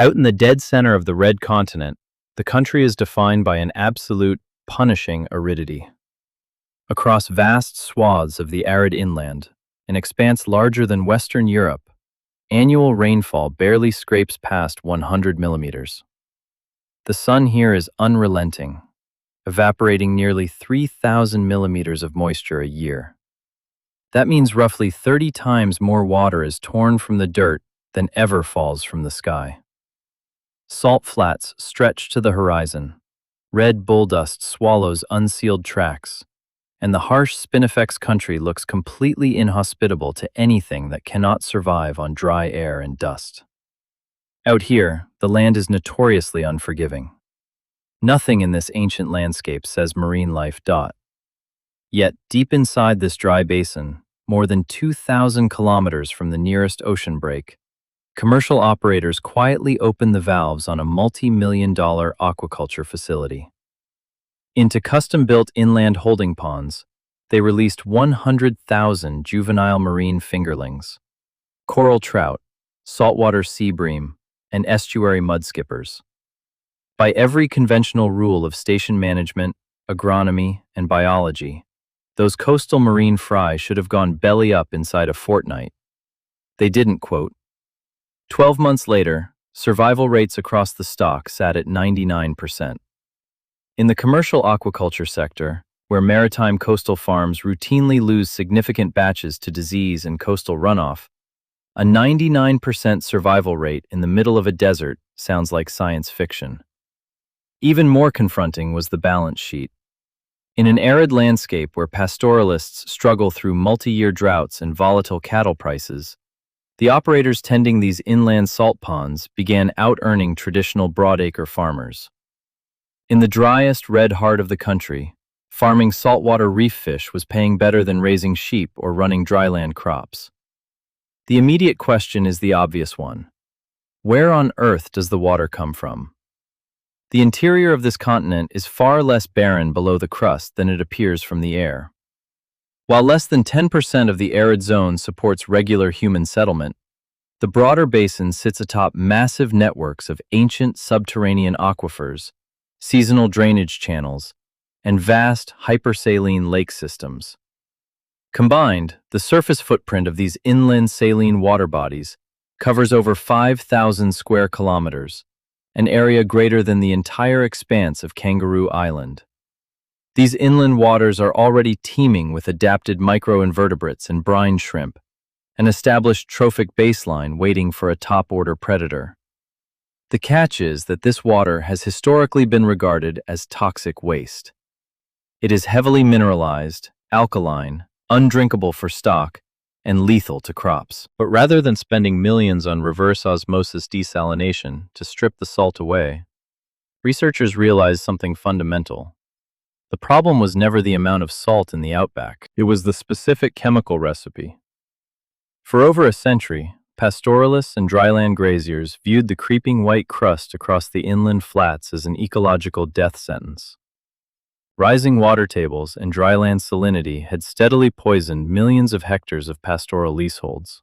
Out in the dead center of the red continent, the country is defined by an absolute, punishing aridity. Across vast swaths of the arid inland, an expanse larger than Western Europe, annual rainfall barely scrapes past 100 millimeters. The sun here is unrelenting, evaporating nearly 3,000 millimeters of moisture a year. That means roughly 30 times more water is torn from the dirt than ever falls from the sky. Salt flats stretch to the horizon, red bull dust swallows unsealed tracks, and the harsh spinifex country looks completely inhospitable to anything that cannot survive on dry air and dust. Out here, the land is notoriously unforgiving. Nothing in this ancient landscape says marine life. Yet, deep inside this dry basin, more than 2,000 kilometers from the nearest ocean break, commercial operators quietly open the valves on a multi-million-dollar aquaculture facility. Into custom-built inland holding ponds, they released 100,000 juvenile marine fingerlings, coral trout, saltwater sea bream, and estuary mudskippers. By every conventional rule of station management, agronomy, and biology, those coastal marine fry should have gone belly up inside a fortnight. They didn't, quote. 12 months later, survival rates across the stock sat at 99%. In the commercial aquaculture sector, where maritime coastal farms routinely lose significant batches to disease and coastal runoff, a 99% survival rate in the middle of a desert sounds like science fiction. Even more confronting was the balance sheet. In an arid landscape where pastoralists struggle through multi-year droughts and volatile cattle prices, the operators tending these inland salt ponds began out-earning traditional broadacre farmers. In the driest red heart of the country, farming saltwater reef fish was paying better than raising sheep or running dryland crops. The immediate question is the obvious one. Where on earth does the water come from? The interior of this continent is far less barren below the crust than it appears from the air. While less than 10% of the arid zone supports regular human settlement, the broader basin sits atop massive networks of ancient subterranean aquifers, seasonal drainage channels, and vast hypersaline lake systems. Combined, the surface footprint of these inland saline water bodies covers over 5,000 square kilometers, an area greater than the entire expanse of Kangaroo Island. These inland waters are already teeming with adapted microinvertebrates and brine shrimp, an established trophic baseline waiting for a top-order predator. The catch is that this water has historically been regarded as toxic waste. It is heavily mineralized, alkaline, undrinkable for stock, and lethal to crops. But rather than spending millions on reverse osmosis desalination to strip the salt away, researchers realized something fundamental. The problem was never the amount of salt in the outback. It was the specific chemical recipe. For over a century, pastoralists and dryland graziers viewed the creeping white crust across the inland flats as an ecological death sentence. Rising water tables and dryland salinity had steadily poisoned millions of hectares of pastoral leaseholds.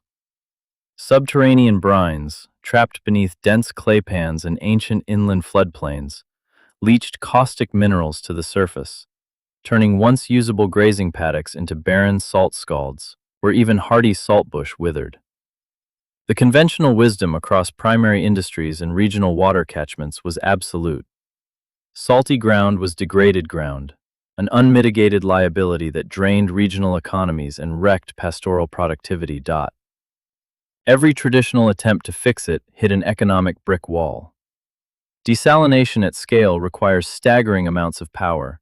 Subterranean brines, trapped beneath dense clay pans and ancient inland floodplains, leached caustic minerals to the surface, turning once usable grazing paddocks into barren salt scalds, where even hardy saltbush withered. The conventional wisdom across primary industries and regional water catchments was absolute. Salty ground was degraded ground, an unmitigated liability that drained regional economies and wrecked pastoral productivity. Every traditional attempt to fix it hit an economic brick wall. Desalination at scale requires staggering amounts of power,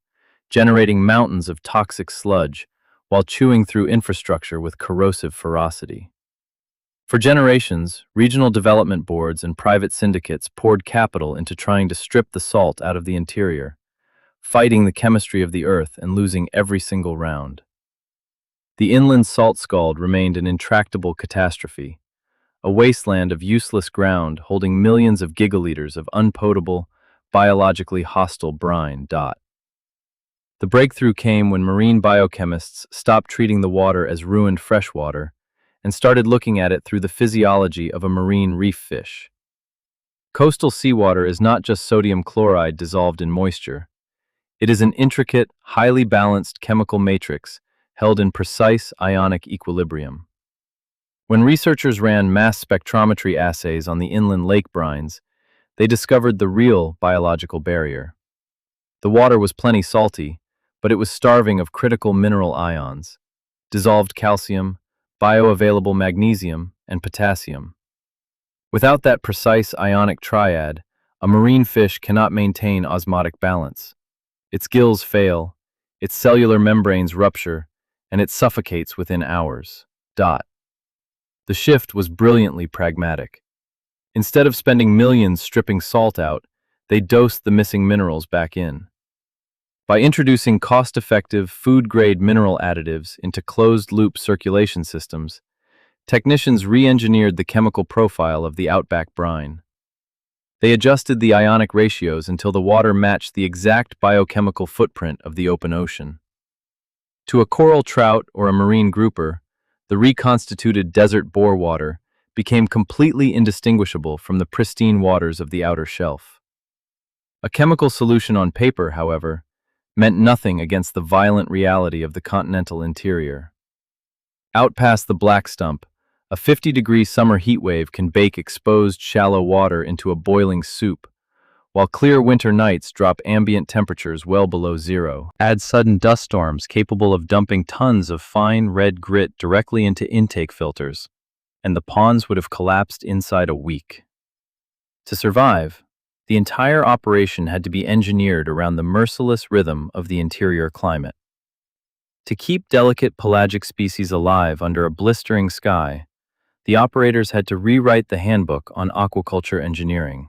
generating mountains of toxic sludge while chewing through infrastructure with corrosive ferocity. For generations, regional development boards and private syndicates poured capital into trying to strip the salt out of the interior, fighting the chemistry of the earth and losing every single round. The inland salt scald remained an intractable catastrophe, a wasteland of useless ground holding millions of gigaliters of unpotable, biologically hostile brine. The breakthrough came when marine biochemists stopped treating the water as ruined freshwater and started looking at it through the physiology of a marine reef fish. Coastal seawater is not just sodium chloride dissolved in moisture. It is an intricate, highly balanced chemical matrix held in precise ionic equilibrium. When researchers ran mass spectrometry assays on the inland lake brines, they discovered the real biological barrier. The water was plenty salty, but it was starving of critical mineral ions, dissolved calcium, bioavailable magnesium, and potassium. Without that precise ionic triad, a marine fish cannot maintain osmotic balance. Its gills fail, its cellular membranes rupture, and it suffocates within hours. The shift was brilliantly pragmatic. Instead of spending millions stripping salt out, they dosed the missing minerals back in. By introducing cost-effective, food-grade mineral additives into closed-loop circulation systems, technicians re-engineered the chemical profile of the outback brine. They adjusted the ionic ratios until the water matched the exact biochemical footprint of the open ocean. To a coral trout or a marine grouper, the reconstituted desert bore water became completely indistinguishable from the pristine waters of the outer shelf. A chemical solution on paper, however, meant nothing against the violent reality of the continental interior. Out past the Black Stump, a 50-degree summer heatwave can bake exposed shallow water into a boiling soup, while clear winter nights drop ambient temperatures well below zero. Add sudden dust storms capable of dumping tons of fine red grit directly into intake filters, and the ponds would have collapsed inside a week. To survive, the entire operation had to be engineered around the merciless rhythm of the interior climate. To keep delicate pelagic species alive under a blistering sky, the operators had to rewrite the handbook on aquaculture engineering.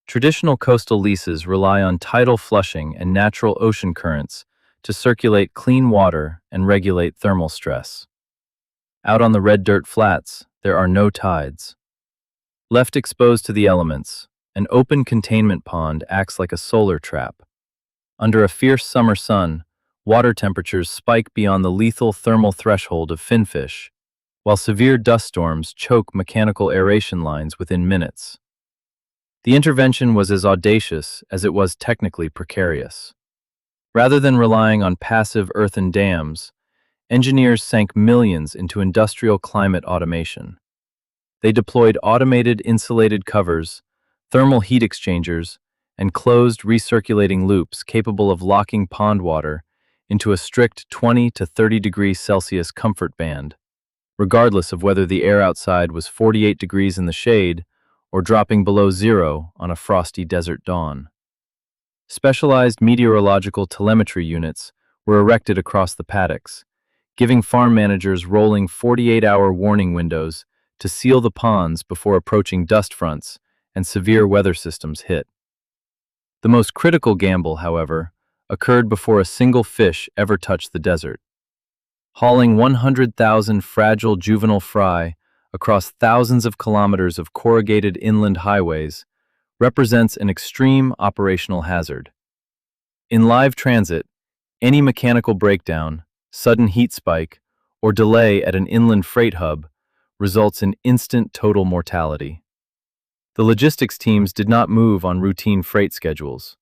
Traditional coastal leases rely on tidal flushing and natural ocean currents to circulate clean water and regulate thermal stress. Out on the red dirt flats, there are no tides. Left exposed to the elements, an open containment pond acts like a solar trap. Under a fierce summer sun, water temperatures spike beyond the lethal thermal threshold of finfish, while severe dust storms choke mechanical aeration lines within minutes. The intervention was as audacious as it was technically precarious. Rather than relying on passive earthen dams, engineers sank millions into industrial climate automation. They deployed automated insulated covers, thermal heat exchangers, and closed recirculating loops capable of locking pond water into a strict 20 to 30 degrees Celsius comfort band, regardless of whether the air outside was 48 degrees in the shade or dropping below zero on a frosty desert dawn. Specialized meteorological telemetry units were erected across the paddocks, giving farm managers rolling 48-hour warning windows to seal the ponds before approaching dust fronts and severe weather systems hit. The most critical gamble, however, occurred before a single fish ever touched the desert. Hauling 100,000 fragile juvenile fry across thousands of kilometers of corrugated inland highways represents an extreme operational hazard. In live transit, any mechanical breakdown, sudden heat spike, or delay at an inland freight hub results in instant total mortality. The logistics teams did not move on routine freight schedules.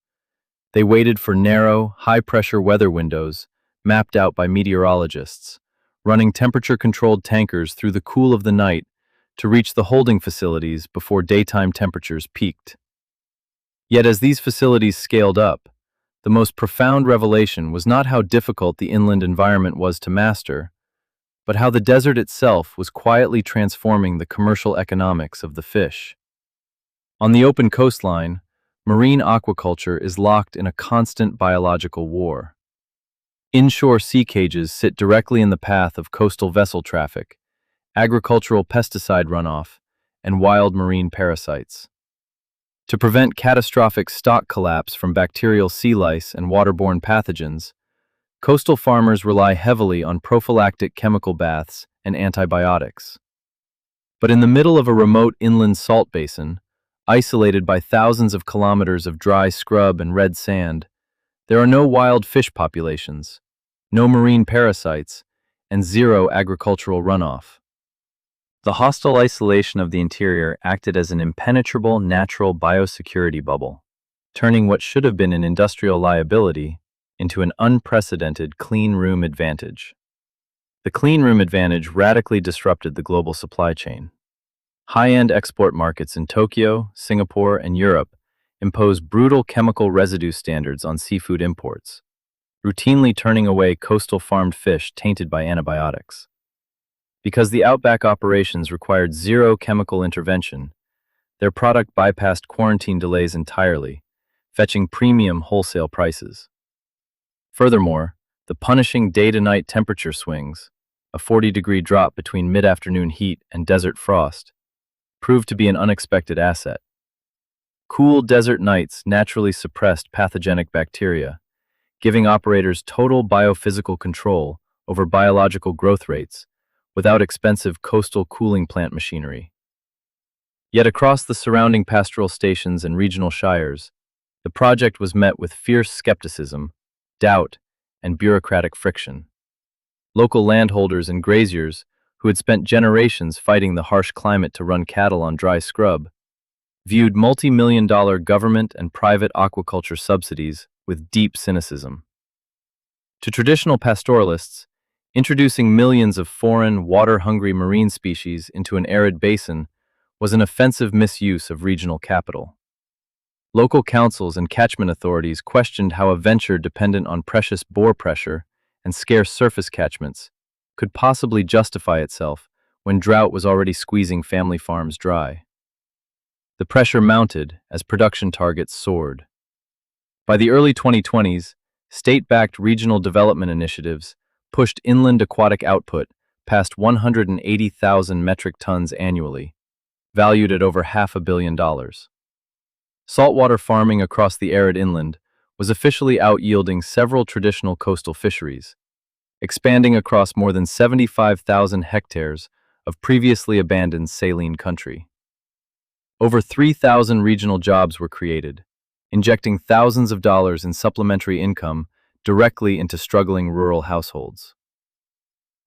They waited for narrow, high-pressure weather windows mapped out by meteorologists, running temperature-controlled tankers through the cool of the night to reach the holding facilities before daytime temperatures peaked. Yet as these facilities scaled up, the most profound revelation was not how difficult the inland environment was to master, but how the desert itself was quietly transforming the commercial economics of the fish. On the open coastline, marine aquaculture is locked in a constant biological war. Inshore sea cages sit directly in the path of coastal vessel traffic, agricultural pesticide runoff, and wild marine parasites. To prevent catastrophic stock collapse from bacterial sea lice and waterborne pathogens, coastal farmers rely heavily on prophylactic chemical baths and antibiotics. But in the middle of a remote inland salt basin, isolated by thousands of kilometers of dry scrub and red sand, there are no wild fish populations, no marine parasites, and zero agricultural runoff. The hostile isolation of the interior acted as an impenetrable natural biosecurity bubble, turning what should have been an industrial liability into an unprecedented clean room advantage. The clean room advantage radically disrupted the global supply chain. High-end export markets in Tokyo, Singapore, and Europe impose brutal chemical residue standards on seafood imports, routinely turning away coastal farmed fish tainted by antibiotics. Because the outback operations required zero chemical intervention, their product bypassed quarantine delays entirely, fetching premium wholesale prices. Furthermore, the punishing day-to-night temperature swings, a 40-degree drop between mid-afternoon heat and desert frost, proved to be an unexpected asset. Cool desert nights naturally suppressed pathogenic bacteria, giving operators total biophysical control over biological growth rates without expensive coastal cooling plant machinery. Yet across the surrounding pastoral stations and regional shires, the project was met with fierce skepticism, doubt, and bureaucratic friction. Local landholders and graziers, who had spent generations fighting the harsh climate to run cattle on dry scrub, viewed multi-million-dollar government and private aquaculture subsidies with deep cynicism. To traditional pastoralists, introducing millions of foreign, water-hungry marine species into an arid basin was an offensive misuse of regional capital. Local councils and catchment authorities questioned how a venture dependent on precious bore pressure and scarce surface catchments could possibly justify itself when drought was already squeezing family farms dry. The pressure mounted as production targets soared. By the early 2020s, state-backed regional development initiatives pushed inland aquatic output past 180,000 metric tons annually, valued at over $500 million. Saltwater farming across the arid inland was officially out-yielding several traditional coastal fisheries, expanding across more than 75,000 hectares of previously abandoned saline country. Over 3,000 regional jobs were created, injecting thousands of dollars in supplementary income directly into struggling rural households.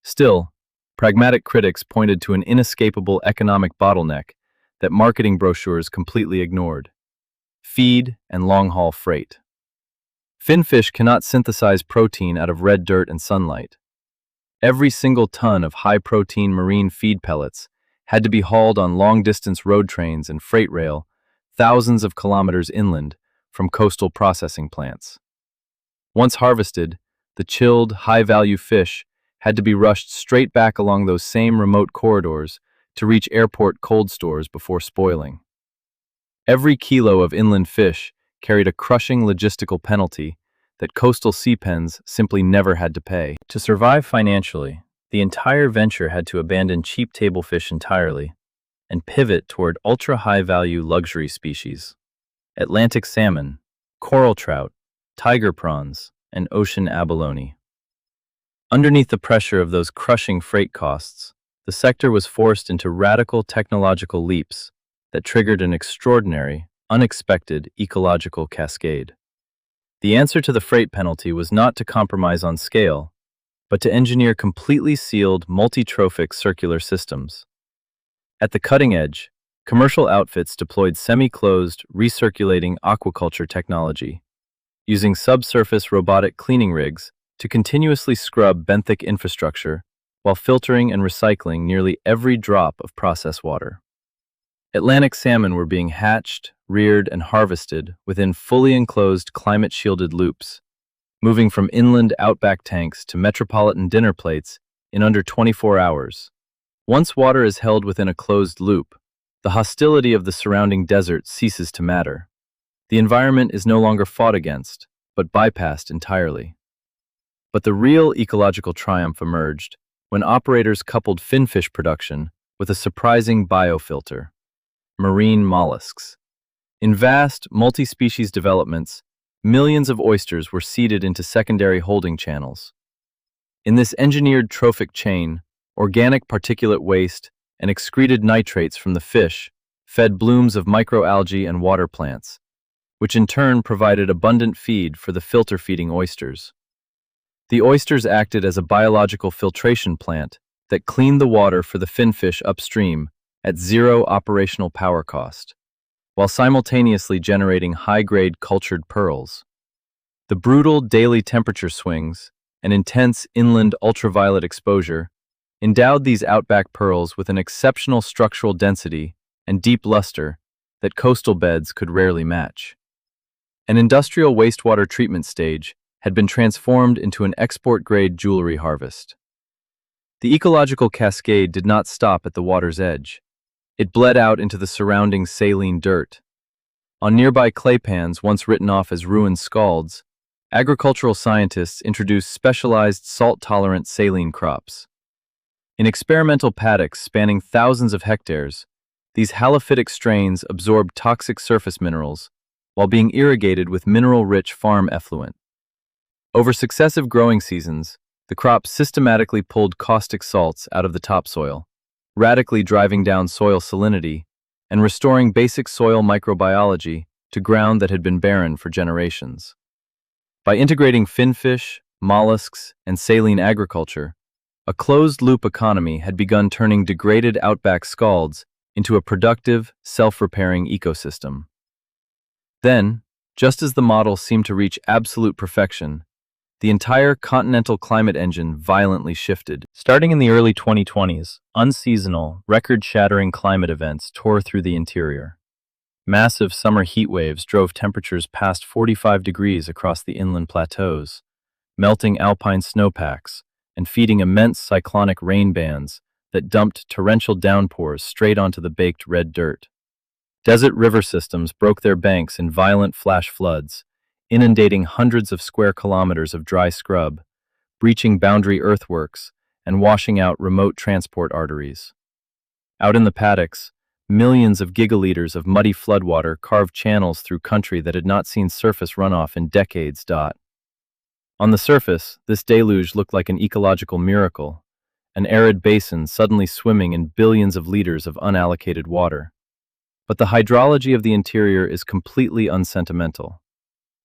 Still, pragmatic critics pointed to an inescapable economic bottleneck that marketing brochures completely ignored: feed and long-haul freight. Finfish cannot synthesize protein out of red dirt and sunlight. Every single ton of high-protein marine feed pellets had to be hauled on long-distance road trains and freight rail thousands of kilometers inland from coastal processing plants. Once harvested, the chilled, high-value fish had to be rushed straight back along those same remote corridors to reach airport cold stores before spoiling. Every kilo of inland fish carried a crushing logistical penalty that coastal sea pens simply never had to pay. To survive financially, the entire venture had to abandon cheap table fish entirely and pivot toward ultra-high-value luxury species: Atlantic salmon, coral trout, tiger prawns, and ocean abalone. Underneath the pressure of those crushing freight costs, the sector was forced into radical technological leaps that triggered an extraordinary, unexpected ecological cascade. The answer to the freight penalty was not to compromise on scale, but to engineer completely sealed, multi-trophic circular systems. At the cutting edge, commercial outfits deployed semi-closed, recirculating aquaculture technology, using subsurface robotic cleaning rigs to continuously scrub benthic infrastructure while filtering and recycling nearly every drop of processed water. Atlantic salmon were being hatched, reared, and harvested within fully enclosed climate-shielded loops, moving from inland outback tanks to metropolitan dinner plates in under 24 hours. Once water is held within a closed loop, the hostility of the surrounding desert ceases to matter. The environment is no longer fought against, but bypassed entirely. But the real ecological triumph emerged when operators coupled finfish production with a surprising biofilter: marine mollusks. In vast, multi-species developments, millions of oysters were seeded into secondary holding channels. In this engineered trophic chain, organic particulate waste and excreted nitrates from the fish fed blooms of microalgae and water plants, which in turn provided abundant feed for the filter-feeding oysters. The oysters acted as a biological filtration plant that cleaned the water for the finfish upstream at zero operational power cost, while simultaneously generating high-grade cultured pearls. The brutal daily temperature swings and intense inland ultraviolet exposure endowed these outback pearls with an exceptional structural density and deep luster that coastal beds could rarely match. An industrial wastewater treatment stage had been transformed into an export-grade jewelry harvest. The ecological cascade did not stop at the water's edge. It bled out into the surrounding saline dirt. On nearby clay pans once written off as ruined scalds, agricultural scientists introduced specialized salt-tolerant saline crops. In experimental paddocks spanning thousands of hectares, these halophytic strains absorbed toxic surface minerals while being irrigated with mineral-rich farm effluent. Over successive growing seasons, the crop systematically pulled caustic salts out of the topsoil, radically driving down soil salinity and restoring basic soil microbiology to ground that had been barren for generations. By integrating finfish, mollusks, and saline agriculture, a closed-loop economy had begun turning degraded outback scalds into a productive, self-repairing ecosystem. Then, just as the model seemed to reach absolute perfection, the entire continental climate engine violently shifted. Starting in the early 2020s, unseasonal, record-shattering climate events tore through the interior. Massive summer heat waves drove temperatures past 45 degrees across the inland plateaus, melting alpine snowpacks and feeding immense cyclonic rain bands that dumped torrential downpours straight onto the baked red dirt. Desert river systems broke their banks in violent flash floods, inundating hundreds of square kilometers of dry scrub, breaching boundary earthworks, and washing out remote transport arteries. Out in the paddocks, millions of gigaliters of muddy floodwater carved channels through country that had not seen surface runoff in decades. On the surface, this deluge looked like an ecological miracle, an arid basin suddenly swimming in billions of liters of unallocated water. But the hydrology of the interior is completely unsentimental.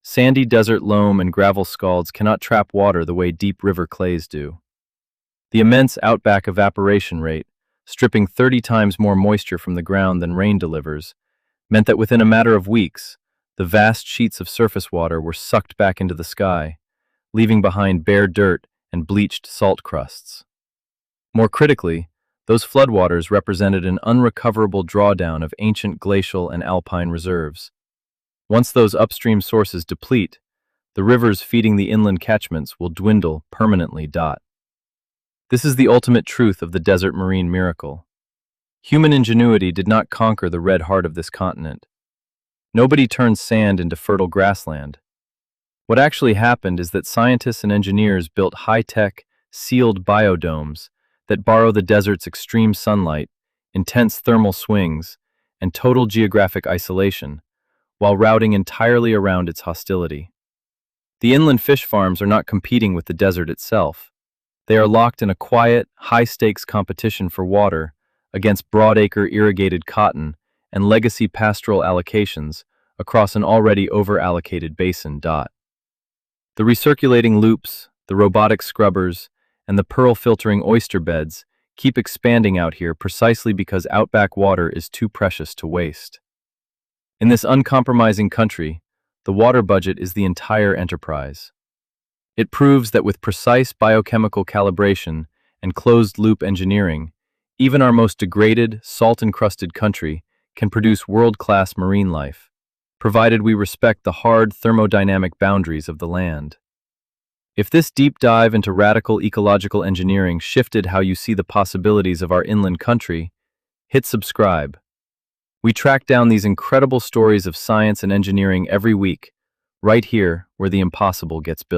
Sandy desert loam and gravel scalds cannot trap water the way deep river clays do. The immense outback evaporation rate, stripping 30 times more moisture from the ground than rain delivers, meant that within a matter of weeks, the vast sheets of surface water were sucked back into the sky, leaving behind bare dirt and bleached salt crusts. More critically, those floodwaters represented an unrecoverable drawdown of ancient glacial and alpine reserves. Once those upstream sources deplete, the rivers feeding the inland catchments will dwindle permanently. This is the ultimate truth of the desert marine miracle. Human ingenuity did not conquer the red heart of this continent. Nobody turned sand into fertile grassland. What actually happened is that scientists and engineers built high-tech, sealed biodomes that borrow the desert's extreme sunlight, intense thermal swings, and total geographic isolation, while routing entirely around its hostility. The inland fish farms are not competing with the desert itself. They are locked in a quiet, high-stakes competition for water against broadacre irrigated cotton and legacy pastoral allocations across an already over-allocated basin. The recirculating loops, the robotic scrubbers, and the pearl-filtering oyster beds keep expanding out here precisely because outback water is too precious to waste. In this uncompromising country, the water budget is the entire enterprise. It proves that with precise biochemical calibration and closed-loop engineering, even our most degraded, salt-encrusted country can produce world-class marine life, provided we respect the hard thermodynamic boundaries of the land. If this deep dive into radical ecological engineering shifted how you see the possibilities of our inland country, hit subscribe. We track down these incredible stories of science and engineering every week, right here where the impossible gets built.